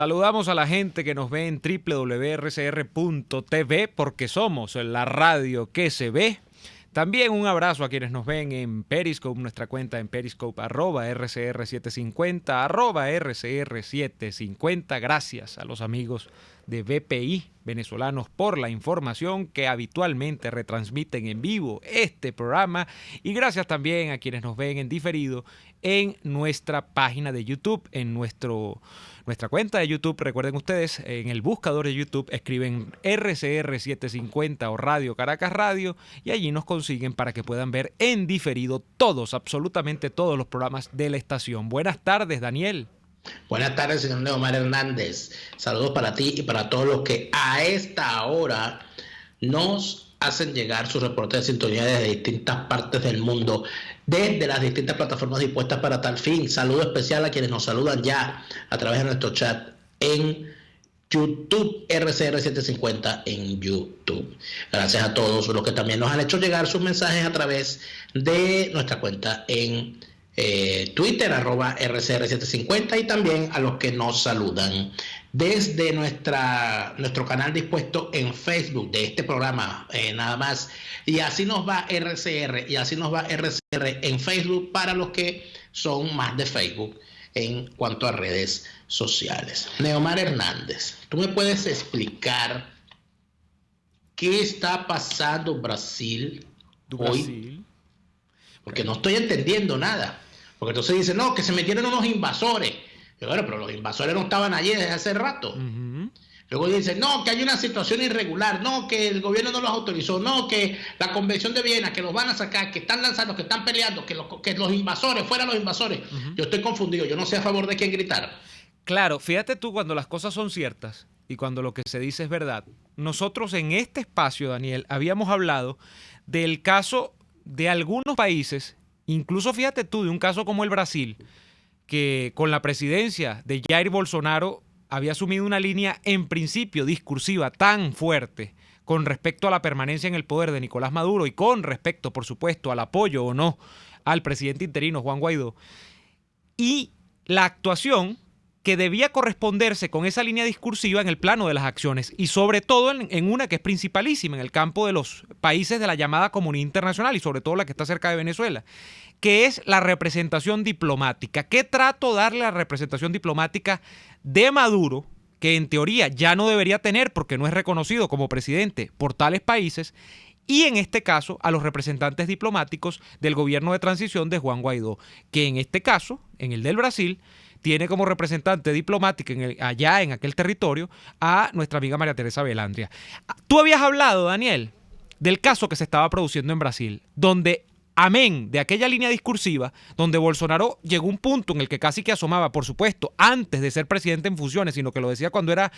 Saludamos a la gente que nos ve en www.rcr.tv porque somos la radio que se ve. También un abrazo a quienes nos ven en Periscope, nuestra cuenta en Periscope, @RCR750, @RCR750. Gracias a los amigos de BPI venezolanos por la información que habitualmente retransmiten en vivo este programa. Y gracias también a quienes nos ven en diferido en nuestra página de YouTube, en nuestra cuenta de YouTube. Recuerden ustedes, en el buscador de YouTube escriben RCR750 o Radio Caracas Radio y allí nos consiguen para que puedan ver en diferido todos, absolutamente todos los programas de la estación. Buenas tardes, Daniel. Buenas tardes, señor Neomar Hernández. Saludos para ti y para todos los que a esta hora nos hacen llegar sus reportes de sintonía desde distintas partes del mundo, desde las distintas plataformas dispuestas para tal fin. Saludo especial a quienes nos saludan ya a través de nuestro chat en YouTube, RCR750 en YouTube. Gracias a todos los que también nos han hecho llegar sus mensajes a través de nuestra cuenta en Twitter, @RCR750, y también a los que nos saludan desde nuestro canal dispuesto en Facebook de este programa, nada más. Y así nos va RCR en Facebook para los que son más de Facebook en cuanto a redes sociales. Neomar Hernández, ¿tú me puedes explicar qué está pasando en Brasil hoy? Porque no estoy entendiendo nada. Porque entonces dicen, no, que se metieron unos invasores. Y bueno, pero los invasores no estaban allí desde hace rato. Luego dicen, no, que hay una situación irregular, no, que el gobierno no los autorizó, no, que la Convención de Viena, que los van a sacar, que están lanzando, que están peleando, que los invasores, fuera los invasores. Yo estoy confundido, yo no sé a favor de quién gritar. Claro, fíjate tú, cuando las cosas son ciertas y cuando lo que se dice es verdad. Nosotros en este espacio, Daniel, habíamos hablado del caso de algunos países, incluso fíjate tú, de un caso como el Brasil, que con la presidencia de Jair Bolsonaro había asumido una línea en principio discursiva tan fuerte con respecto a la permanencia en el poder de Nicolás Maduro y con respecto, por supuesto, al apoyo o no al presidente interino Juan Guaidó, y la actuación que debía corresponderse con esa línea discursiva en el plano de las acciones y sobre todo en una que es principalísima en el campo de los países de la llamada comunidad internacional y sobre todo la que está cerca de Venezuela, que es la representación diplomática. ¿Qué trato darle a la representación diplomática de Maduro, que en teoría ya no debería tener porque no es reconocido como presidente por tales países, y en este caso a los representantes diplomáticos del gobierno de transición de Juan Guaidó, que en este caso, en el del Brasil, tiene como representante diplomática allá en aquel territorio a nuestra amiga María Teresa Velandria. Tú habías hablado, Daniel, del caso que se estaba produciendo en Brasil, donde, amén de aquella línea discursiva, donde Bolsonaro llegó a un punto en el que casi que asomaba, por supuesto, antes de ser presidente en funciones, sino que lo decía cuando era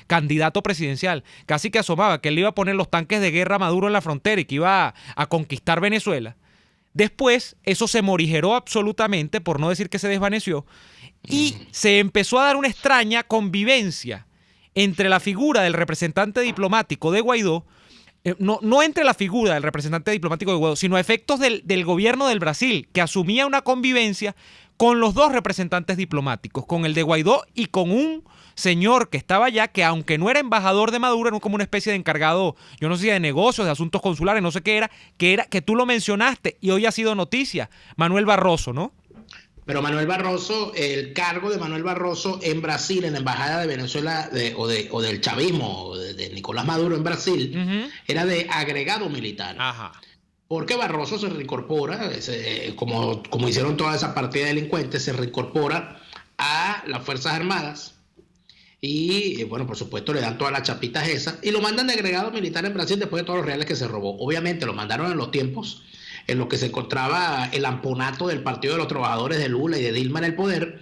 candidato presidencial, casi que asomaba que él iba a poner los tanques de guerra a Maduro en la frontera y que iba a conquistar Venezuela. Después, eso se morigeró absolutamente, por no decir que se desvaneció, y se empezó a dar una extraña convivencia entre la figura del representante diplomático de Guaidó, no entre la figura del representante diplomático de Guaidó, sino a efectos del gobierno del Brasil, que asumía una convivencia con los dos representantes diplomáticos, con el de Guaidó y con un señor que estaba allá, que aunque no era embajador de Maduro, era como una especie de encargado, yo no sé si de negocios, de asuntos consulares, no sé qué era, que tú lo mencionaste y hoy ha sido noticia, Manuel Barroso, ¿no? Pero Manuel Barroso, el cargo de Manuel Barroso en Brasil, en la embajada de Venezuela o del chavismo, de Nicolás Maduro en Brasil, era de agregado militar. Ajá. Porque Barroso se reincorpora, como hicieron toda esa partida de delincuentes, se reincorpora a las Fuerzas Armadas y, bueno, por supuesto le dan todas las chapitas esas y lo mandan de agregado militar en Brasil después de todos los reales que se robó. Obviamente lo mandaron en los tiempos en los que se encontraba el amponato del Partido de los Trabajadores de Lula y de Dilma en el poder,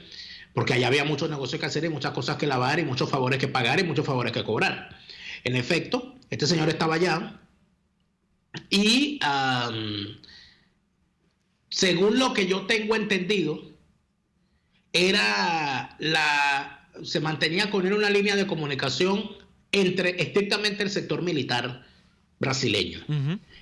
porque allá había muchos negocios que hacer y muchas cosas que lavar y muchos favores que pagar y muchos favores que cobrar. En efecto, este señor estaba allá y según lo que yo tengo entendido, se mantenía con él una línea de comunicación entre estrictamente el sector militar brasileño,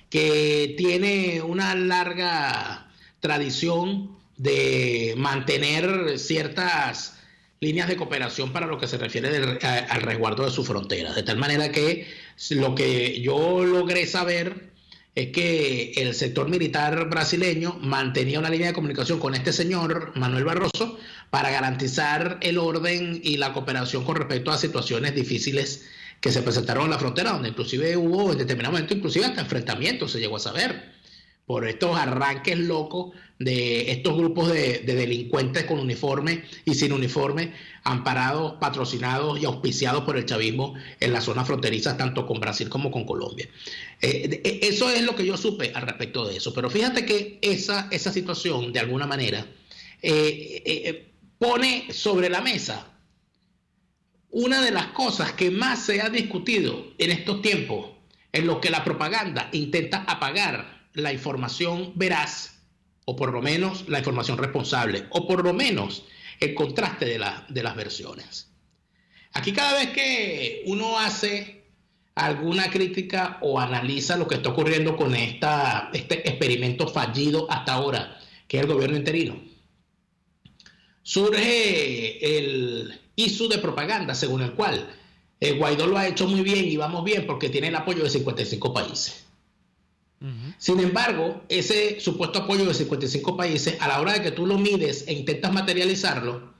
que tiene una larga tradición de mantener ciertas líneas de cooperación para lo que se refiere al resguardo de sus fronteras. De tal manera que lo que yo logré saber es que el sector militar brasileño mantenía una línea de comunicación con este señor, Manuel Barroso, para garantizar el orden y la cooperación con respecto a situaciones difíciles que se presentaron en la frontera, donde inclusive hubo en determinado momento inclusive hasta enfrentamientos, se llegó a saber, por estos arranques locos de estos grupos de delincuentes con uniforme y sin uniforme, amparados, patrocinados y auspiciados por el chavismo en las zonas fronterizas, tanto con Brasil como con Colombia. Eso es lo que yo supe al respecto de eso. Pero fíjate que esa situación, de alguna manera, pone sobre la mesa una de las cosas que más se ha discutido en estos tiempos, en los que la propaganda intenta apagar la información veraz, o por lo menos la información responsable, o por lo menos el contraste de las versiones. Aquí cada vez que uno hace alguna crítica o analiza lo que está ocurriendo con este experimento fallido hasta ahora, que es el gobierno interino, surge el issue de propaganda según el cual Guaidó lo ha hecho muy bien y vamos bien porque tiene el apoyo de 55 países. Sin embargo, ese supuesto apoyo de 55 países, a la hora de que tú lo mides e intentas materializarlo,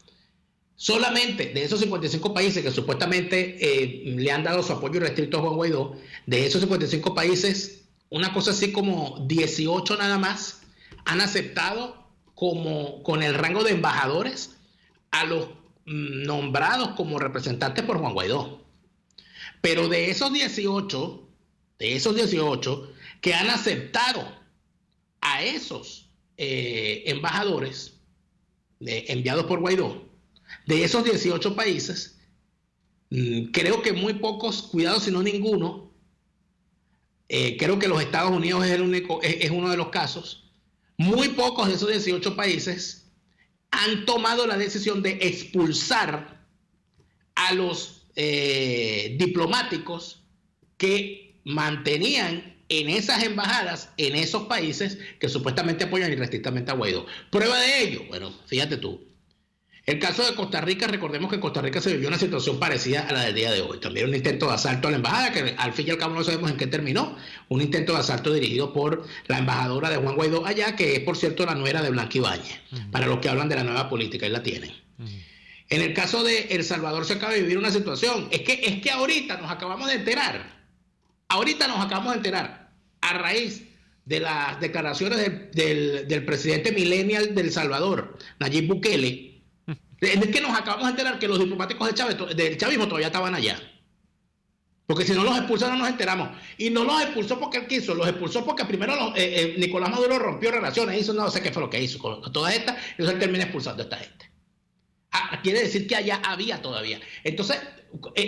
solamente de esos 55 países que supuestamente le han dado su apoyo restricto a Juan Guaidó, de esos 55 países, una cosa así como 18 nada más han aceptado con el rango de embajadores a los nombrados como representantes por Juan Guaidó. Pero de esos 18 que han aceptado a esos embajadores enviados por Guaidó, de esos 18 países, creo que muy pocos, cuidado si no ninguno, creo que los Estados Unidos es uno de los casos, muy pocos de esos 18 países han tomado la decisión de expulsar a los diplomáticos que mantenían en esas embajadas, en esos países que supuestamente apoyan irrestrictamente a Guaidó. Prueba de ello, bueno, fíjate tú. El caso de Costa Rica, recordemos que en Costa Rica se vivió una situación parecida a la del día de hoy. También un intento de asalto a la embajada, que al fin y al cabo no sabemos en qué terminó. Un intento de asalto dirigido por la embajadora de Juan Guaidó allá, que es, por cierto, la nuera de Blanca Ibáñez. Para los que hablan de la nueva política, ahí la tienen. En el caso de El Salvador se acaba de vivir una situación. Es que ahorita nos acabamos de enterar. A raíz de las declaraciones del presidente millennial del Salvador, Nayib Bukele, es que nos acabamos de enterar que los diplomáticos del chavismo todavía estaban allá. Porque si no los expulsan no nos enteramos. Y no los expulsó porque él quiso, los expulsó porque primero Nicolás Maduro rompió relaciones, hizo no sé qué fue lo que hizo con todas estas, y entonces él termina expulsando a esta gente. Quiere decir que allá había todavía. Entonces,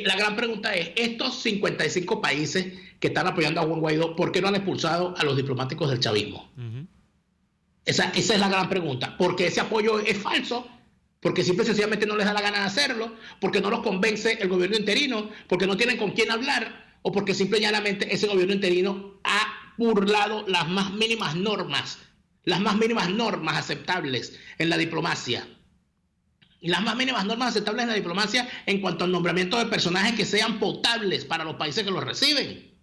la gran pregunta es, estos 55 países que están apoyando a Juan Guaidó, ¿por qué no han expulsado a los diplomáticos del chavismo? Esa es la gran pregunta. Porque ese apoyo es falso, porque simple y sencillamente no les da la gana de hacerlo, porque no los convence el gobierno interino, porque no tienen con quién hablar, o porque simple y llanamente ese gobierno interino ha burlado las más mínimas normas aceptables en la diplomacia. Y las más mínimas normas aceptables en la diplomacia en cuanto al nombramiento de personajes que sean potables para los países que los reciben.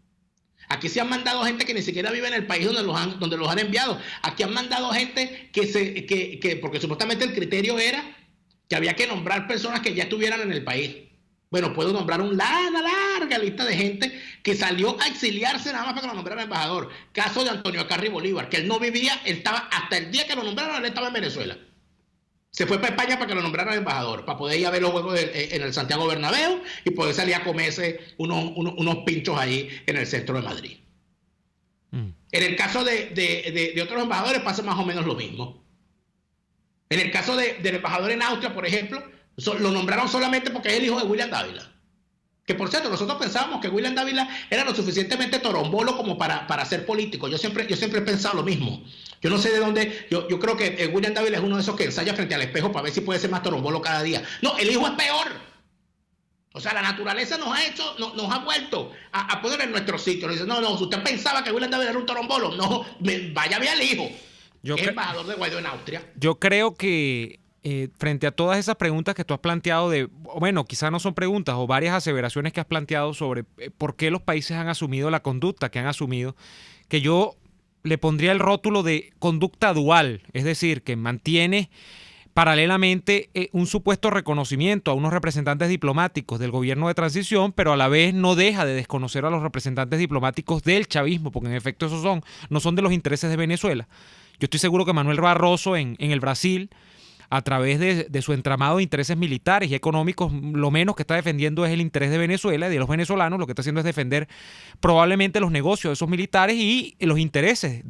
Aquí se han mandado gente que ni siquiera vive en el país donde los han enviado. Aquí han mandado gente que porque supuestamente el criterio era que había que nombrar personas que ya estuvieran en el país. Bueno, puedo nombrar una larga lista de gente que salió a exiliarse nada más para que lo nombrara embajador. Caso de Antonio Acarri Bolívar, que él no vivía, él estaba, hasta el día que lo nombraron, él estaba en Venezuela. Se fue para España para que lo nombraran embajador, para poder ir a ver los juegos en el Santiago Bernabéu y poder salir a comerse unos pinchos ahí en el centro de Madrid. En el caso de otros embajadores pasa más o menos lo mismo. En el caso del embajador en Austria, por ejemplo, lo nombraron solamente porque es el hijo de William Dávila. Que por cierto, nosotros pensábamos que William Dávila era lo suficientemente torombolo como para ser político. Yo siempre he pensado lo mismo. Yo no sé de dónde, yo creo que William Dávila es uno de esos que ensaya frente al espejo para ver si puede ser más torombolo cada día. No, el hijo es peor. O sea, la naturaleza nos ha vuelto a poner en nuestro sitio. Nos dice, no, si usted pensaba que William Dávila era un torombolo, no, vaya a ver al hijo. Es embajador de Guaidó en Austria. Yo creo que frente a todas esas preguntas que tú has planteado bueno, quizás no son preguntas o varias aseveraciones que has planteado sobre por qué los países han asumido la conducta que han asumido, que yo le pondría el rótulo de conducta dual, es decir, que mantiene paralelamente un supuesto reconocimiento a unos representantes diplomáticos del gobierno de transición, pero a la vez no deja de desconocer a los representantes diplomáticos del chavismo, porque en efecto esos no son de los intereses de Venezuela. Yo estoy seguro que Manuel Barroso en el Brasil, a través de su entramado de intereses militares y económicos, lo menos que está defendiendo es el interés de Venezuela y de los venezolanos. Lo que está haciendo es defender probablemente los negocios de esos militares y los intereses,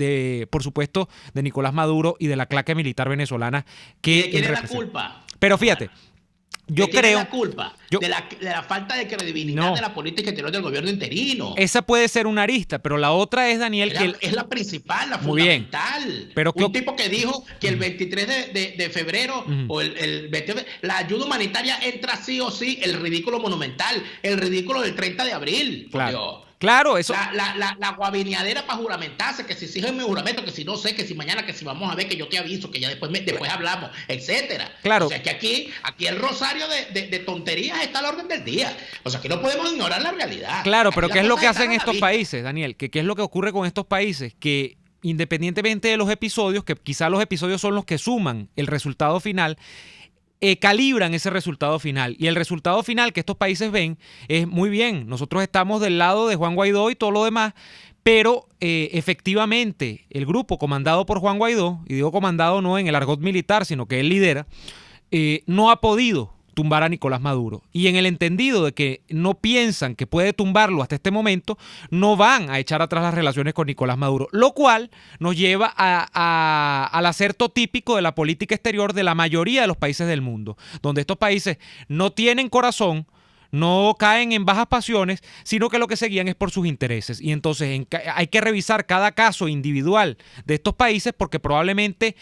por supuesto, de Nicolás Maduro y de la claque militar venezolana. ¿De quién es la culpa? Pero fíjate, yo creo... ¿De quién es la culpa? De la falta de credibilidad de la política exterior del gobierno interino. Esa puede ser una arista, pero la otra es, Daniel, es la principal, la muy fundamental. Bien. Pero un tipo que dijo que el 23 de febrero o el 22, la ayuda humanitaria entra sí o sí, el ridículo monumental, el ridículo del 30 de abril. Claro, eso. La guabineadera para juramentarse, que si exigen mi juramento, que si no sé, que si mañana, que si vamos a ver, que yo te aviso, que ya después hablamos, etcétera. Claro. O sea que aquí el rosario de tonterías está a la orden del día. O sea que no podemos ignorar la realidad. Claro, pero ¿qué es lo que hacen estos países, Daniel? ¿Qué es lo que ocurre con estos países? Que independientemente de los episodios, que quizá los episodios son los que suman el resultado final, calibran ese resultado final. Y el resultado final que estos países ven es muy bien. Nosotros estamos del lado de Juan Guaidó y todo lo demás, pero efectivamente el grupo comandado por Juan Guaidó, y digo comandado no en el argot militar, sino que él lidera, no ha podido tumbar a Nicolás Maduro. Y en el entendido de que no piensan que puede tumbarlo hasta este momento, no van a echar atrás las relaciones con Nicolás Maduro, lo cual nos lleva al acerto típico de la política exterior de la mayoría de los países del mundo, donde estos países no tienen corazón, no caen en bajas pasiones, sino que lo que se guían es por sus intereses. Y entonces hay que revisar cada caso individual de estos países, porque probablemente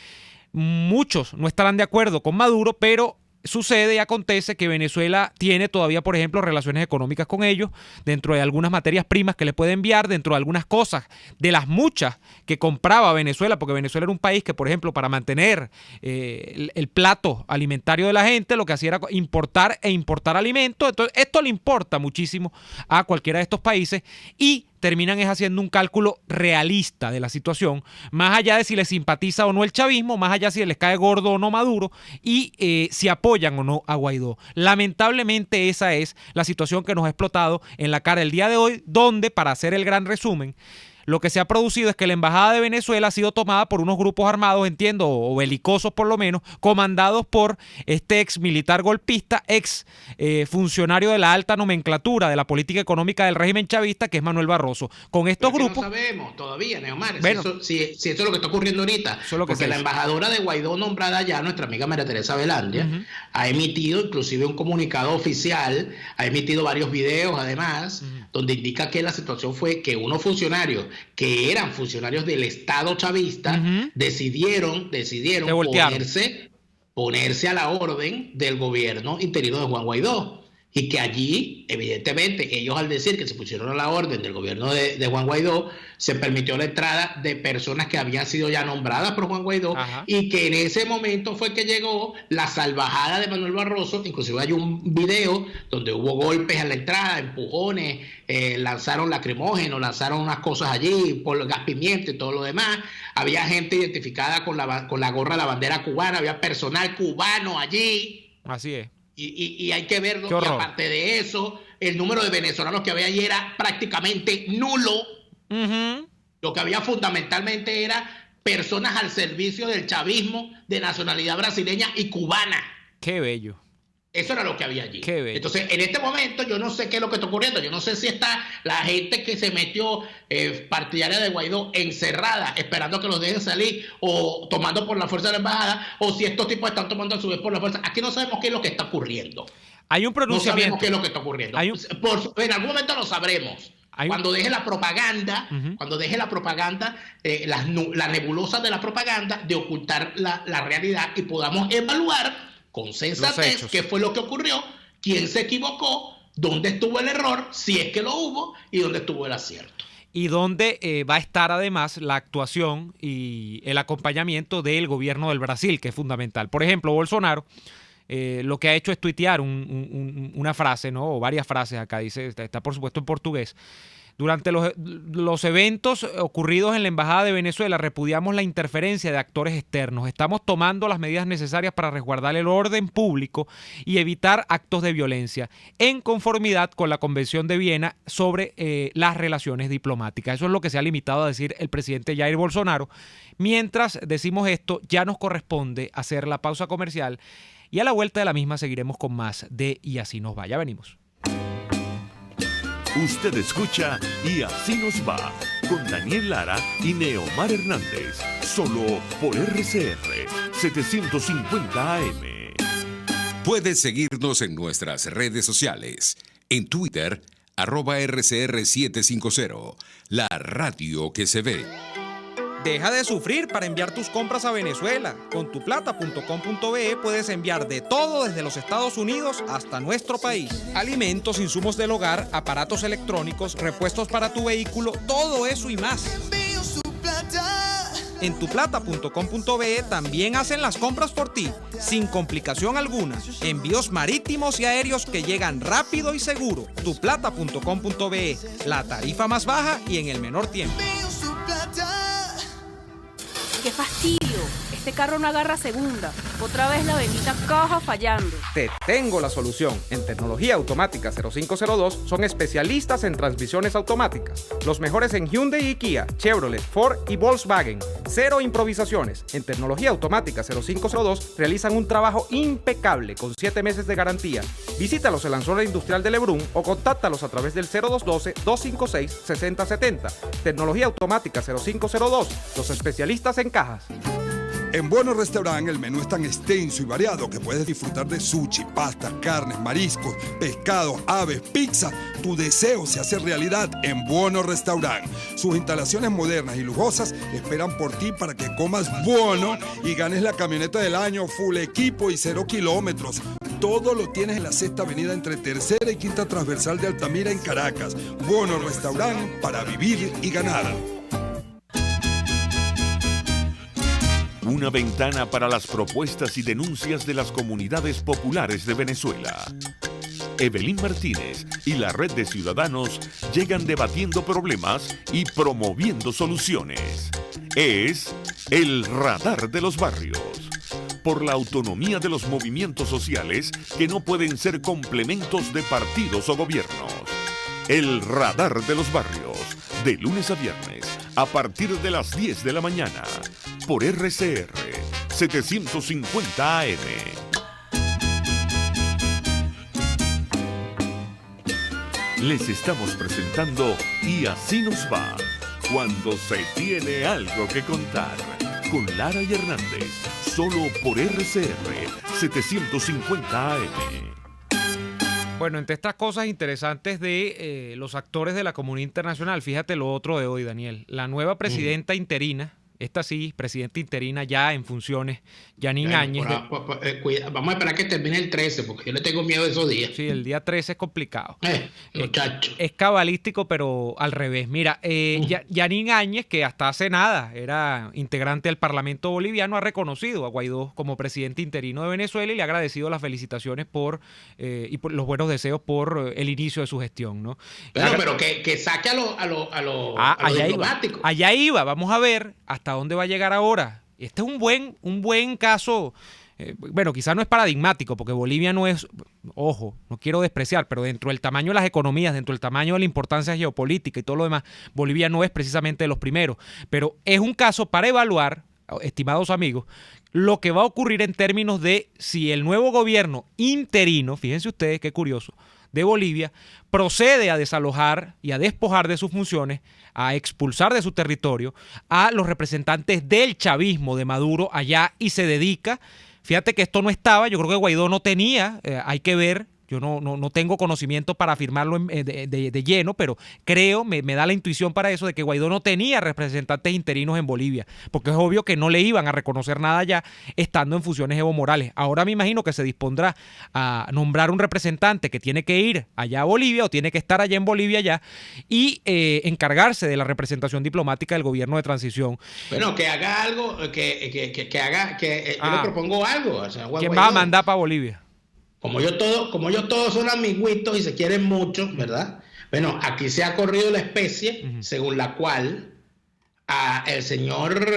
muchos no estarán de acuerdo con Maduro, pero sucede y acontece que Venezuela tiene todavía, por ejemplo, relaciones económicas con ellos, dentro de algunas materias primas que le puede enviar, dentro de algunas cosas, de las muchas que compraba Venezuela, porque Venezuela era un país que, por ejemplo, para mantener el plato alimentario de la gente, lo que hacía era importar alimentos. Entonces, esto le importa muchísimo a cualquiera de estos países y terminan es haciendo un cálculo realista de la situación, más allá de si les simpatiza o no el chavismo, más allá de si les cae gordo o no Maduro, y si apoyan o no a Guaidó. Lamentablemente esa es la situación que nos ha explotado en la cara el día de hoy, donde, para hacer el gran resumen, lo que se ha producido es que la embajada de Venezuela ha sido tomada por unos grupos armados, entiendo, o belicosos por lo menos, comandados por este ex militar golpista, ex funcionario de la alta nomenclatura de la política económica del régimen chavista, que es Manuel Barroso. Con estos grupos... No sabemos todavía, Neomar, bueno, si eso es lo que está ocurriendo ahorita. Porque la embajadora de Guaidó nombrada ya, nuestra amiga María Teresa Velandia, ha emitido inclusive un comunicado oficial, ha emitido varios videos además, donde indica que la situación fue que unos funcionarios que eran funcionarios del Estado chavista decidieron ponerse a la orden del gobierno interino de Juan Guaidó, y que allí, evidentemente, ellos al decir que se pusieron a la orden del gobierno de Juan Guaidó, se permitió la entrada de personas que habían sido ya nombradas por Juan Guaidó, y que en ese momento fue que llegó la salvajada de Manuel Barroso. Inclusive hay un video donde hubo golpes a la entrada, empujones, lanzaron lacrimógenos, lanzaron unas cosas allí, por gas pimienta y todo lo demás. Había gente identificada con la gorra de la bandera cubana, había personal cubano allí. Así es. Y hay que verlo, y aparte de eso, el número de venezolanos que había allí era prácticamente nulo. Lo que había fundamentalmente era personas al servicio del chavismo de nacionalidad brasileña y cubana. ¡Qué bello! Eso era lo que había allí. Qué bello. Entonces, en este momento, yo no sé qué es lo que está ocurriendo. Yo no sé si está la gente que se metió partidaria de Guaidó encerrada, esperando que los dejen salir, o tomando por la fuerza de la embajada, o si estos tipos están tomando a su vez por la fuerza. Aquí no sabemos qué es lo que está ocurriendo. Hay un pronunciamiento. No sabemos qué es lo que está ocurriendo. En algún momento lo sabremos. Cuando deje la propaganda, la nebulosa de la propaganda, de ocultar la realidad, y podamos evaluar con sensatez qué fue lo que ocurrió, quién se equivocó, dónde estuvo el error, si es que lo hubo, y dónde estuvo el acierto. y donde va a estar además la actuación y el acompañamiento del gobierno del Brasil, que es fundamental. Por ejemplo, Bolsonaro lo que ha hecho es tuitear una frase, ¿no? O varias frases acá, dice, está por supuesto en portugués. Durante los eventos ocurridos en la Embajada de Venezuela, repudiamos la interferencia de actores externos. Estamos tomando las medidas necesarias para resguardar el orden público y evitar actos de violencia, en conformidad con la Convención de Viena sobre las relaciones diplomáticas. Eso es lo que se ha limitado a decir el presidente Jair Bolsonaro. Mientras decimos esto, ya nos corresponde hacer la pausa comercial y a la vuelta de la misma seguiremos con más de Y Así Nos Va. Ya venimos. Usted escucha Y Así Nos Va, con Daniel Lara y Neomar Hernández, solo por RCR 750 AM. Puedes seguirnos en nuestras redes sociales. En Twitter, @RCR750, la radio que se ve. Deja de sufrir para enviar tus compras a Venezuela. Con tuplata.com.be puedes enviar de todo desde los Estados Unidos hasta nuestro país. Alimentos, insumos del hogar, aparatos electrónicos, repuestos para tu vehículo, todo eso y más. En tuplata.com.be también hacen las compras por ti, sin complicación alguna. Envíos marítimos y aéreos que llegan rápido y seguro. Tuplata.com.be, la tarifa más baja y en el menor tiempo. ¡Qué fastidio! Este carro no agarra segunda. Otra vez la bendita caja fallando. Te tengo la solución. En Tecnología Automática 0502 son especialistas en transmisiones automáticas. Los mejores en Hyundai y Kia, Chevrolet, Ford y Volkswagen. Cero improvisaciones. En Tecnología Automática 0502 realizan un trabajo impecable con 7 meses de garantía. Visítalos en la zona industrial de Lebrún o contáctalos a través del 0212-256-6070. Tecnología Automática 0502. Los especialistas en cajas. En Bueno Restaurant el menú es tan extenso y variado que puedes disfrutar de sushi, pastas, carnes, mariscos, pescados, aves, pizza. Tu deseo se hace realidad en Bueno Restaurant. Sus instalaciones modernas y lujosas esperan por ti para que comas bueno y ganes la camioneta del año, full equipo y 0 kilómetros. Todo lo tienes en la 6ª avenida entre 3ª y 5ª transversal de Altamira en Caracas. Bueno Restaurant, para vivir y ganar. Una ventana para las propuestas y denuncias de las comunidades populares de Venezuela. Evelyn Martínez y la Red de Ciudadanos llegan debatiendo problemas y promoviendo soluciones. Es el Radar de los Barrios. Por la autonomía de los movimientos sociales que no pueden ser complementos de partidos o gobiernos. El Radar de los Barrios, de lunes a viernes, a partir de las 10 de la mañana, por RCR 750 AM. Les estamos presentando Y Así Nos Va, cuando se tiene algo que contar, con Lara y Hernández, solo por RCR 750 AM. Bueno, entre estas cosas interesantes de los actores de la comunidad internacional, fíjate lo otro de hoy, Daniel. La nueva presidenta interina, esta sí, presidenta interina ya en funciones, Yanine Áñez. Vamos a esperar que termine el 13, porque yo le tengo miedo de esos días. Sí, el día 13 es complicado. Muchacho. Es cabalístico, pero al revés. Mira, Yanine Áñez, que hasta hace nada era integrante del Parlamento boliviano, ha reconocido a Guaidó como presidente interino de Venezuela y le ha agradecido las felicitaciones y por los buenos deseos por el inicio de su gestión, ¿no? Pero que saque a los diplomáticos. Allá iba, vamos a ver hasta dónde va a llegar ahora. Este es un buen caso. Bueno, quizás no es paradigmático, porque Bolivia no es, ojo, no quiero despreciar, pero dentro del tamaño de las economías, dentro del tamaño de la importancia geopolítica y todo lo demás, Bolivia no es precisamente de los primeros. Pero es un caso para evaluar, estimados amigos, lo que va a ocurrir en términos de si el nuevo gobierno interino, fíjense ustedes qué curioso, de Bolivia, procede a desalojar y a despojar de sus funciones, a expulsar de su territorio a los representantes del chavismo de Maduro allá y se dedica. Fíjate que esto no estaba, yo creo que Guaidó no tenía, hay que ver Yo no tengo conocimiento para afirmarlo de lleno, pero creo, me da la intuición para eso de que Guaidó no tenía representantes interinos en Bolivia, porque es obvio que no le iban a reconocer nada ya estando en funciones Evo Morales. Ahora me imagino que se dispondrá a nombrar un representante que tiene que ir allá a Bolivia o tiene que estar allá en Bolivia ya y encargarse de la representación diplomática del gobierno de transición. Bueno, que haga algo, yo le propongo algo. O sea, ¿Quién va a mandar para Bolivia? Como ellos todos son amiguitos y se quieren mucho, ¿verdad? Bueno, aquí se ha corrido la especie según la cual el señor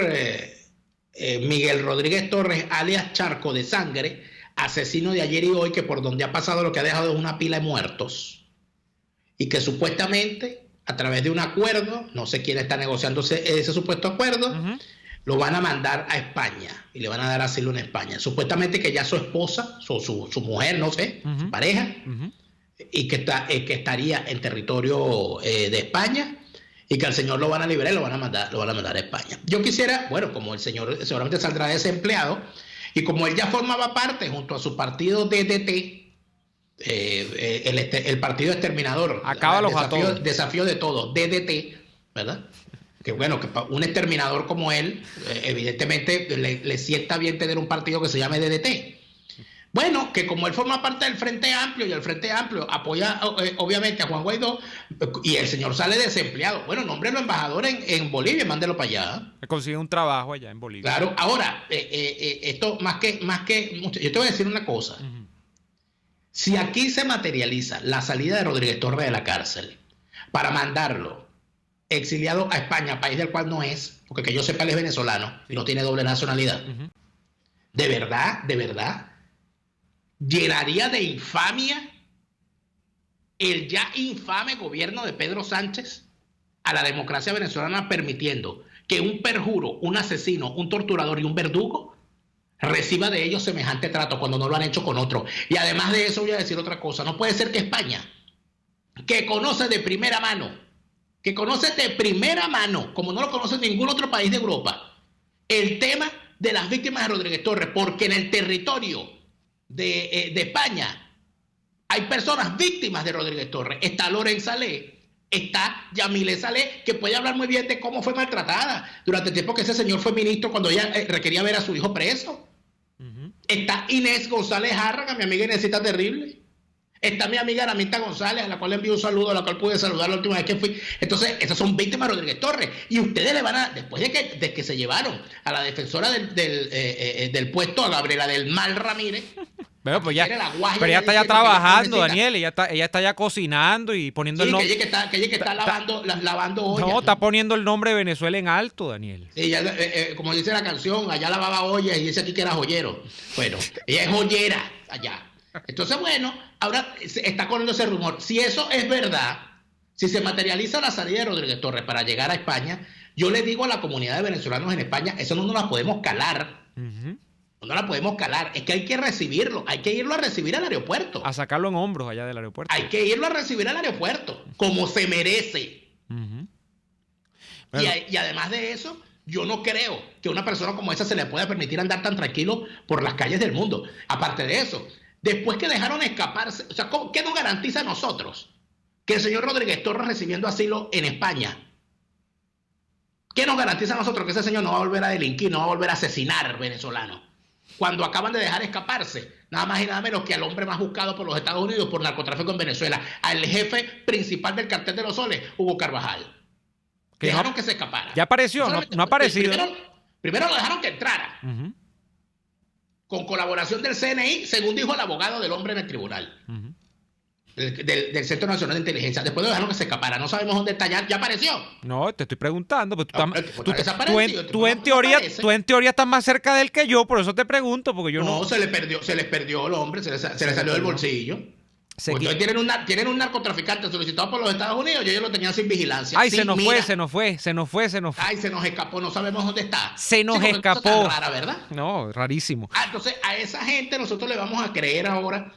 Miguel Rodríguez Torres, alias Charco de Sangre, asesino de ayer y hoy, que por donde ha pasado lo que ha dejado es una pila de muertos, y que supuestamente a través de un acuerdo, no sé quién está negociando ese supuesto acuerdo, lo van a mandar a España y le van a dar asilo en España. Supuestamente que ya su esposa, su mujer, no sé, su pareja, y que estaría en territorio de España, y que al señor lo van a liberar y lo van a mandar a España. Yo quisiera, bueno, como el señor seguramente saldrá desempleado, y como él ya formaba parte junto a su partido DDT, el partido exterminador, desafío de todos, DDT, ¿verdad? Que bueno, que un exterminador como él, evidentemente le sienta bien tener un partido que se llame DDT. Bueno, que como él forma parte del Frente Amplio y el Frente Amplio apoya obviamente a Juan Guaidó, y el señor sale desempleado, bueno, nómbrelo embajador en Bolivia y mándelo para allá. Consigue un trabajo allá en Bolivia. Claro, ahora, esto más que mucho, yo te voy a decir una cosa. Si aquí se materializa la salida de Rodríguez Torres de la cárcel para mandarlo exiliado a España, país del cual no es, porque que yo sepa él es venezolano y no tiene doble nacionalidad, de verdad, llenaría de infamia el ya infame gobierno de Pedro Sánchez a la democracia venezolana, permitiendo que un perjuro, un asesino, un torturador y un verdugo reciba de ellos semejante trato cuando no lo han hecho con otro. Y además de eso voy a decir otra cosa: no puede ser que España, que conoce de primera mano, como no lo conoce ningún otro país de Europa, el tema de las víctimas de Rodríguez Torres, porque en el territorio de España hay personas víctimas de Rodríguez Torres. Está Loren Saleh, está Yamile Saleh, que puede hablar muy bien de cómo fue maltratada durante el tiempo que ese señor fue ministro, cuando ella requería ver a su hijo preso. Está Inés González Hárraga, mi amiga Inesita Terrible. Está mi amiga Aramita González, a la cual le envío un saludo, a la cual pude saludar la última vez que fui. Entonces, esas son víctimas de Rodríguez Torres. Y ustedes le van a, después de que se llevaron a la defensora del puesto, a Gabriela del Mal Ramírez. Pero pues pero ella está ya trabajando, Daniel. Ella está ya cocinando y poniendo el nombre. Que ella está lavando ollas. No, está poniendo el nombre de Venezuela en alto, Daniel. Sí, como dice la canción, allá lavaba ollas y dice aquí que era joyero. Bueno, ella es joyera allá. Entonces, bueno, ahora está corriendo ese rumor. Si eso es verdad, si se materializa la salida de Rodríguez Torres para llegar a España, yo le digo a la comunidad de venezolanos en España, eso no nos la podemos calar. No la podemos calar. Es que hay que recibirlo. Hay que irlo a recibir al aeropuerto. A sacarlo en hombros allá del aeropuerto. Hay que irlo a recibir al aeropuerto, como se merece. Y además de eso, yo no creo que a una persona como esa se le pueda permitir andar tan tranquilo por las calles del mundo. Aparte de eso, después que dejaron escaparse, o sea, ¿qué nos garantiza a nosotros que el señor Rodríguez Torres, recibiendo asilo en España, qué nos garantiza a nosotros que ese señor no va a volver a delinquir, no va a volver a asesinar venezolanos? Cuando acaban de dejar escaparse nada más y nada menos que al hombre más buscado por los Estados Unidos por narcotráfico en Venezuela, al jefe principal del cartel de los soles, Hugo Carvajal. Dejaron que se escapara. Ya apareció, no ha aparecido. Primero lo dejaron que entrara. Con colaboración del CNI, según dijo el abogado del hombre en el tribunal. Del Centro Nacional de Inteligencia. Después lo dejaron que se escapara. No sabemos dónde está. ¿Ya apareció? No, te estoy preguntando. Tú en teoría estás más cerca de él que yo, por eso te pregunto, porque yo no. No, se les perdió el hombre, se le salió del bolsillo. Entonces tienen un narcotraficante solicitado por los Estados Unidos y ellos lo tenían sin vigilancia. Ay, se nos fue. Ay, se nos escapó, no sabemos dónde está. Se nos escapó. Tan rara, ¿verdad? No, rarísimo. Entonces a esa gente nosotros le vamos a creer ahora,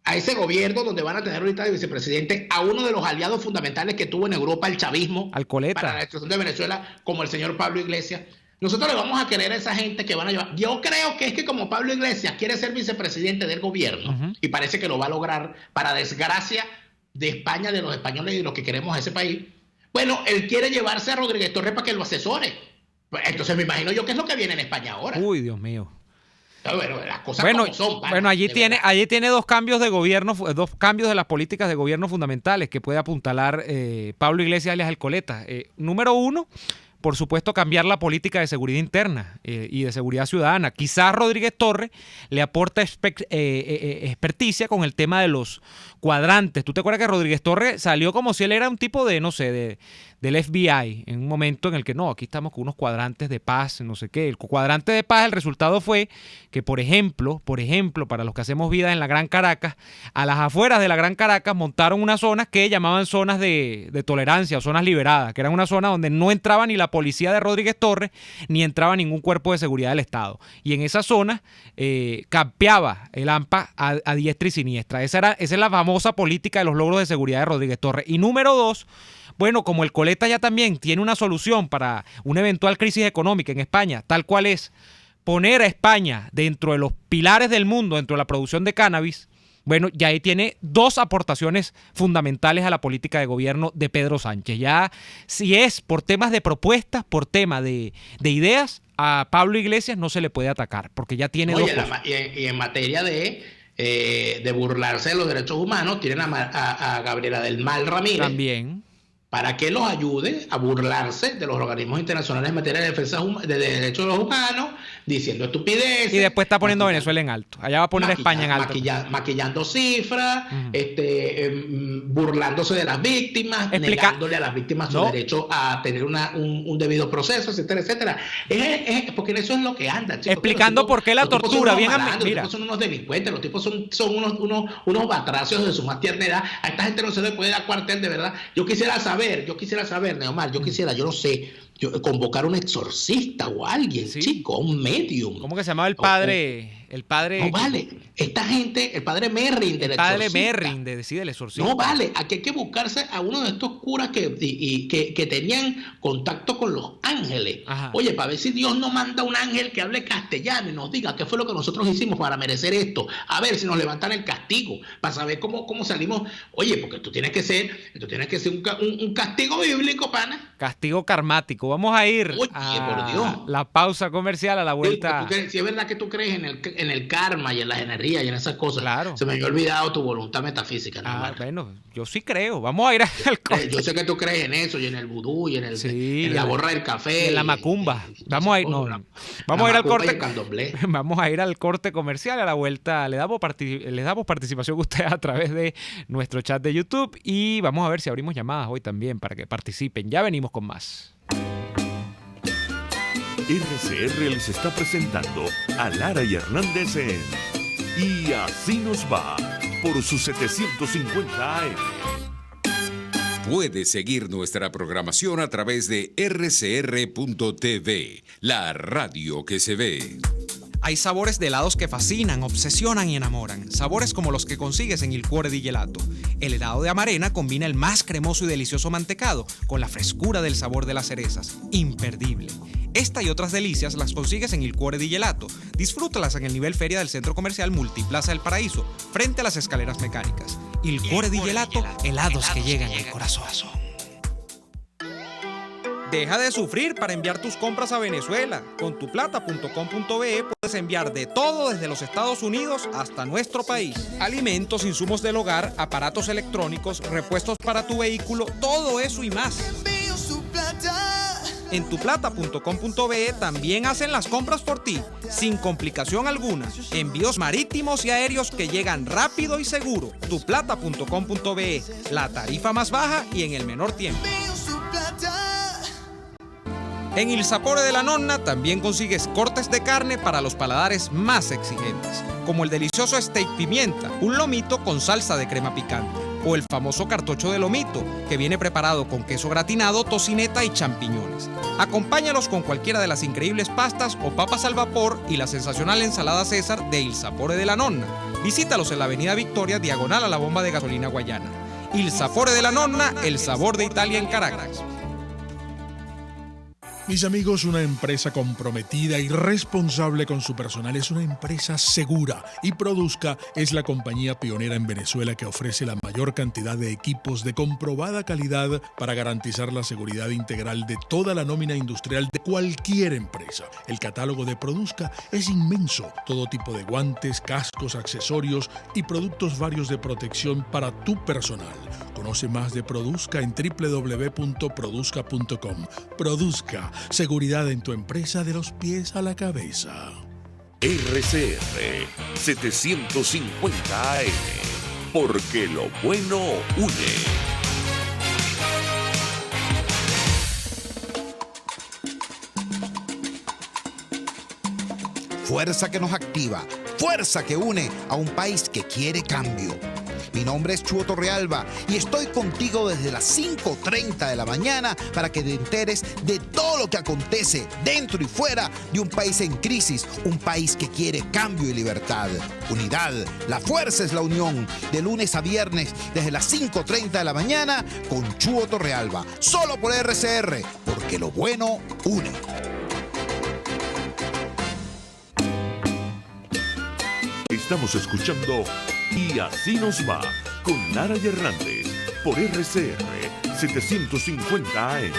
a ese gobierno donde van a tener ahorita de vicepresidente a uno de los aliados fundamentales que tuvo en Europa el chavismo, Alcoleta, para la destrucción de Venezuela, como el señor Pablo Iglesias. Nosotros le vamos a querer a esa gente que van a llevar. Yo creo que es que como Pablo Iglesias quiere ser vicepresidente del gobierno y parece que lo va a lograr para desgracia de España, de los españoles y de los que queremos a ese país. Bueno, él quiere llevarse a Rodríguez Torres para que lo asesore. Entonces me imagino yo que es lo que viene en España ahora. Uy, Dios mío. Bueno, las cosas como son. Bueno, allí tiene dos cambios de gobierno, dos cambios de las políticas de gobierno fundamentales que puede apuntalar Pablo Iglesias alias Alcoleta. Número uno, por supuesto, cambiar la política de seguridad interna y de seguridad ciudadana. Quizás Rodríguez Torres le aporta experticia con el tema de los cuadrantes. ¿Tú te acuerdas que Rodríguez Torres salió como si él era un tipo de, no sé, del FBI, en un momento en el que no, aquí estamos con unos cuadrantes de paz, no sé qué. El cuadrante de paz, el resultado fue que, por ejemplo, para los que hacemos vida en la Gran Caracas, a las afueras de la Gran Caracas montaron unas zonas que llamaban zonas de tolerancia o zonas liberadas, que eran una zona donde no entraba ni la policía de Rodríguez Torres, ni entraba ningún cuerpo de seguridad del Estado. Y en esa zona campeaba el AMPA a diestra y siniestra. Esa es la famosa política de los logros de seguridad de Rodríguez Torres. Y número dos, bueno, como el Coleta ya también tiene una solución para una eventual crisis económica en España, tal cual es poner a España dentro de los pilares del mundo, dentro de la producción de cannabis, bueno, ya ahí tiene dos aportaciones fundamentales a la política de gobierno de Pedro Sánchez. Ya, si es por temas de propuestas, por temas de ideas, a Pablo Iglesias no se le puede atacar, porque ya tiene dos cosas. Y en materia de burlarse de los derechos humanos, tienen a Gabriela del Mal Ramírez. También. Para que los ayude a burlarse de los organismos internacionales en materia de defensa de derechos de los humanos, diciendo estupideces. Y después está poniendo a Venezuela en alto. Allá va a poner a España en alto. Maquillando cifras, burlándose de las víctimas, negándole a las víctimas su derecho a tener un debido proceso, etcétera, etcétera. Porque eso es lo que anda, chicos. Explicando por qué la tortura. Los tipos son unos delincuentes, los tipos son unos batracios de su más tierna edad. A esta gente no se le puede dar cuartel, de verdad. Yo quisiera saber, Neomar, yo no sé, convocar un exorcista o alguien, chico, un medium. ¿Cómo que se llamaba el padre? No vale, esta gente, el padre Merrin del exorcista. El padre Merrin del exorcista. No vale, aquí hay que buscarse a uno de estos curas que tenían contacto con los ángeles. Ajá. Oye, para ver si Dios nos manda un ángel que hable castellano y nos diga qué fue lo que nosotros hicimos para merecer esto. A ver si nos levantan el castigo, para saber cómo salimos. Oye, porque esto tiene que ser un castigo bíblico, pana. Castigo karmático. Vamos a ir por Dios. La pausa comercial, a la vuelta. Si es verdad que tú crees en el karma y en las energías y en esas cosas, claro. Se me había olvidado tu voluntad metafísica. Bueno, yo sí creo. Vamos a ir al corte. Yo sé que tú crees en eso y en el vudú y en la borra del café. En la macumba. Vamos a ir al corte. Vamos a ir al corte comercial. A la vuelta le damos participación a ustedes a través de nuestro chat de YouTube y vamos a ver si abrimos llamadas hoy también para que participen. Ya venimos con más. RCR les está presentando a Lara y Hernández en Y Así Nos Va por sus 750 AM. Puedes seguir nuestra programación a través de rcr.tv, la radio que se ve. Hay sabores de helados que fascinan, obsesionan y enamoran. Sabores como los que consigues en Il Cuore di Gelato. El helado de Amarena combina el más cremoso y delicioso mantecado con la frescura del sabor de las cerezas. Imperdible. Esta y otras delicias las consigues en Il Cuore di Gelato. Disfrútalas en el nivel feria del Centro Comercial Multiplaza del Paraíso, frente a las escaleras mecánicas. Il Cuore di Gelato, helados que llegan al corazón. Deja de sufrir para enviar tus compras a Venezuela. Con tuplata.com.be puedes enviar de todo desde los Estados Unidos hasta nuestro país. Alimentos, insumos del hogar, aparatos electrónicos, repuestos para tu vehículo, todo eso y más. En tuplata.com.be también hacen las compras por ti, sin complicación alguna. Envíos marítimos y aéreos que llegan rápido y seguro. Tuplata.com.be, la tarifa más baja y en el menor tiempo. En Il Sapore de la Nonna también consigues cortes de carne para los paladares más exigentes, como el delicioso steak pimienta, un lomito con salsa de crema picante, o el famoso cartocho de lomito, que viene preparado con queso gratinado, tocineta y champiñones. Acompáñalos con cualquiera de las increíbles pastas o papas al vapor y la sensacional ensalada César de Il Sapore de la Nonna. Visítalos en la avenida Victoria, diagonal a la bomba de gasolina Guayana. Il Sapore de la Nonna, el sabor de Italia en Caracas. Mis amigos, una empresa comprometida y responsable con su personal es una empresa segura, y Produzca es la compañía pionera en Venezuela que ofrece la mayor cantidad de equipos de comprobada calidad para garantizar la seguridad integral de toda la nómina industrial de cualquier empresa. El catálogo de Produzca es inmenso, todo tipo de guantes, cascos, accesorios y productos varios de protección para tu personal. Conoce más de Produzca en www.produzca.com. Produzca, seguridad en tu empresa de los pies a la cabeza. RCR 750 AM, porque lo bueno une. Fuerza que nos activa, fuerza que une a un país que quiere cambio. Mi nombre es Chuo Torrealba y estoy contigo desde las 5:30 de la mañana para que te enteres de todo lo que acontece dentro y fuera de un país en crisis, un país que quiere cambio y libertad. Unidad, la fuerza es la unión, de lunes a viernes desde las 5:30 de la mañana con Chuo Torrealba, solo por RCR, porque lo bueno une. Estamos escuchando Y Así Nos Va con Lara y Hernández por RCR 750 AM.